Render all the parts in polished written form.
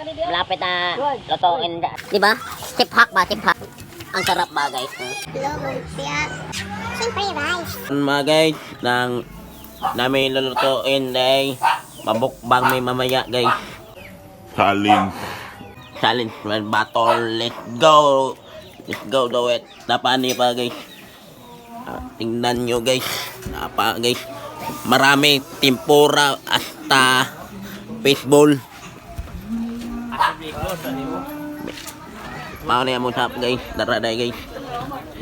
Malapit na lutuin. Diba? Chip hack ba? Chip hack. Ang sarap ba guys? Lumpia. Siyempre rice. Mga guys, namin lulutuin ay mabukbang may mamaya guys. Challenge battle. Let's go. Let's go do it. Napani pa guys. Tingnan nyo guys. Napa guys. Marami tempura hasta baseball. Paano yan mo sap guys. Daraday guys.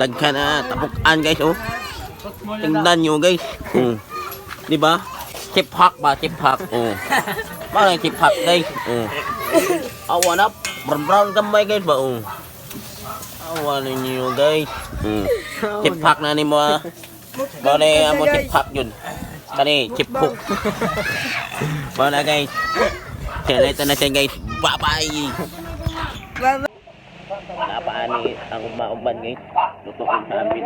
Dagka na tapukan guys oh. Tingnan nyo guys. Diba? Chip hack ba? Chip hack. Paano yung chip hack guys? Awa na. Brown kamay guys ba? Awa ninyo guys. Chip hack na ni mo ah. Bale amo chip hack yun. Kani chip hook. Paano na guys? Seleta na siya guys. Bye bye. Napaani ang umauban guys. Lutuin sa amin.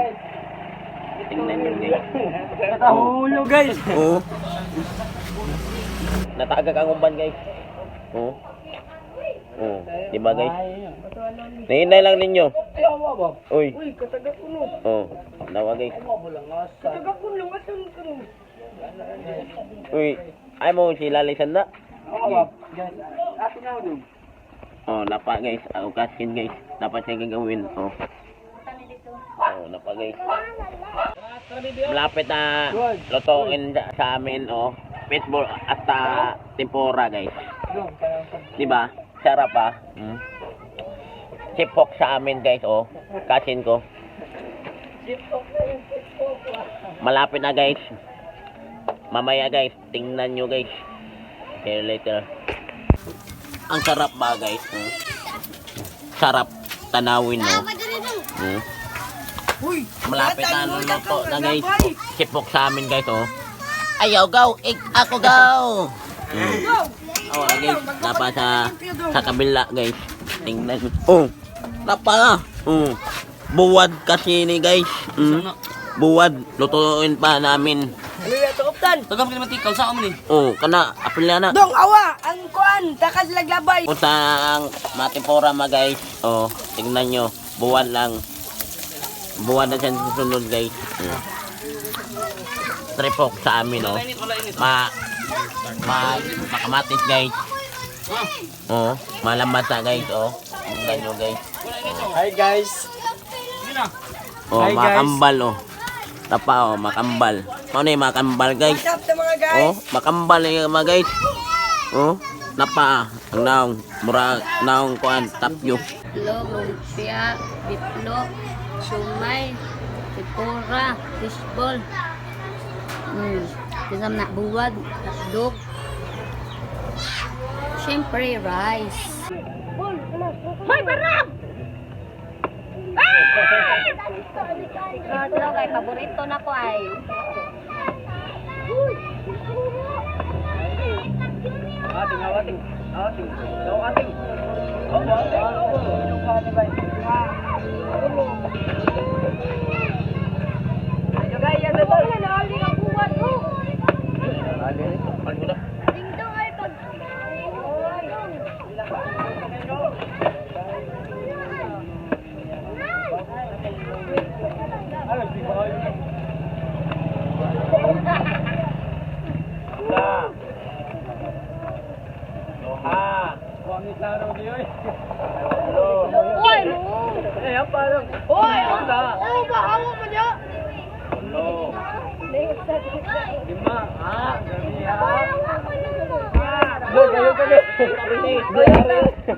Tingnan nyo guys. Natahulo guys. Natagag ang umban guys. Diba guys? Nahinay lang ninyo. Uy. Uy, katagak ko no. Nawa guys. Katagak ko no. Asan ka no? Uy. Ay mo sila lisan na. Guys, atin nga doon. Napa guys. Ako kaskin guys. Dapat siya gagawin. Napa guys. Malapit na lutuin sa amin. Baseball hasta tempura guys. Diba? Sarap ah. Chip hook sa amin guys. Kasin ko. Malapit na guys. Mamaya guys. Tingnan nyo guys. Okay, later. Ang sarap ba guys? Sarap tanawin no. Malapit na luluto na guys. Chip hook sa amin guys Ayaw go. Ako go. Guys. Napa sa kabila guys. Tingnan. Napa. Buwad kasi ni guys. Buwad. Lutuin pa namin. Ano yan, tukuptan? Tagam ka naman tikaw sa amin Kana. Apil na na. Dong, awa! Ang kuan, takad laglabay. Punta ang matipura ma guys. Tingnan nyo. Buwan lang. Buwan na siya susunod guys. Tripok sa amin makamatis guys. Malambasa guys tingnan nyo guys. Hi guys. Hi, makambal Tapa makambal. Ano yung makambal guys? What's up sa mga guys? Makambal yung mga guys. Napa ang naong mura naong kuan tapyo. Lumpia, biplo, sumay, tempura, fishball. Dengan nak buat dog. Siyempre rice. Hoy, barang! Ito kay paborito na ko ay. Ating.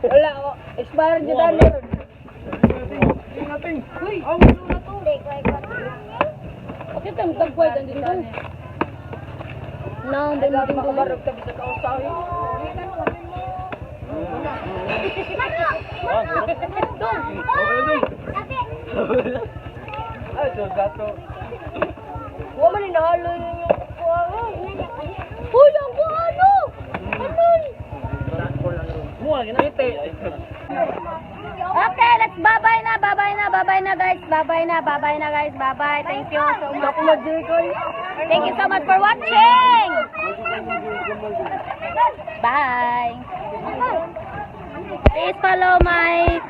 Wala ko. Expired dyan dali. Uy! Bakit ang tagway dyan dito? Naon din natin kumarog tabi sa kausaw. Ay, gato. Huwag man inahalo yung kuwangan. Uy, ang kuwano! Anon! Okay, let's bye-bye na guys. Bye-bye. Thank you so much. Thank you so much for watching. Bye. Please follow my